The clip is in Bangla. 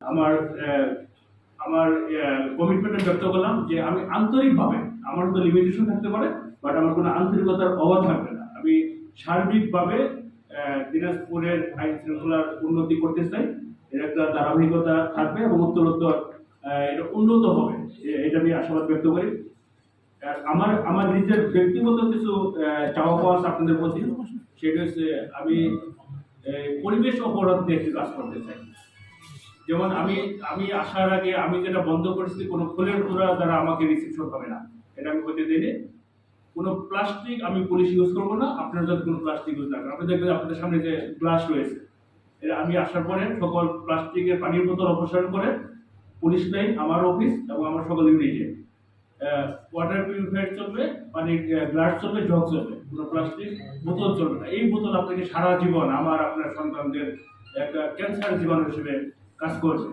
আমার আমার কমিটমেন্ট ব্যক্ত করলাম যে আমি আন্তরিকভাবে, আমার তো লিমিটেশন থাকতে পারে, বাট আমার কোনো আন্তরিকতার অভাব থাকবে না। আমি সার্বিকভাবে দিনাজপুরের আইন শৃঙ্খলার উন্নতি করতে চাই। এর একটা ধারাবাহিকতা থাকবে এবং উত্তরোত্তর এটা উন্নত হবে, এটা আমি আশাবাদ ব্যক্ত করি। আমার আমার নিজের ব্যক্তিগত কিছু চাওয়া পাওয়া আপনাদের প্রতি, সেটা হচ্ছে আমি পরিবেশ অপরাধ নিয়ে একটি কাজ করতে চাই। যেমন আমি আমি আসার আগে আমি যেটা বন্ধ করেছি, কোনো ফুলের তোড়া দ্বারা আমাকে রিসিপশন হবে না, এটা আমি হতে দিইনি। কোনো প্লাস্টিক আমি পুলিশ ইউজ করবো না, আপনারা যাতে কোনো প্লাস্টিক ইউজ না করেন। আপনি দেখবেন আপনাদের সামনে যে গ্লাস রয়েছে, এটা আমি আসার পরে সকল প্লাস্টিকের পানির বোতল অপসারণ করে পুলিশ লাইন, আমার অফিস এবং আমার সকল ইউনিটে ওয়াটার পিউরিফায়ার চলবে, পানির গ্লাস চলবে, জগ চলবে, কোনো প্লাস্টিক বোতল চলবে না। এই বোতল আপনাকে সারা জীবন আমার আপনার সন্তানদের একটা ক্যান্সার জীবাণু হিসেবে কাজ করবে।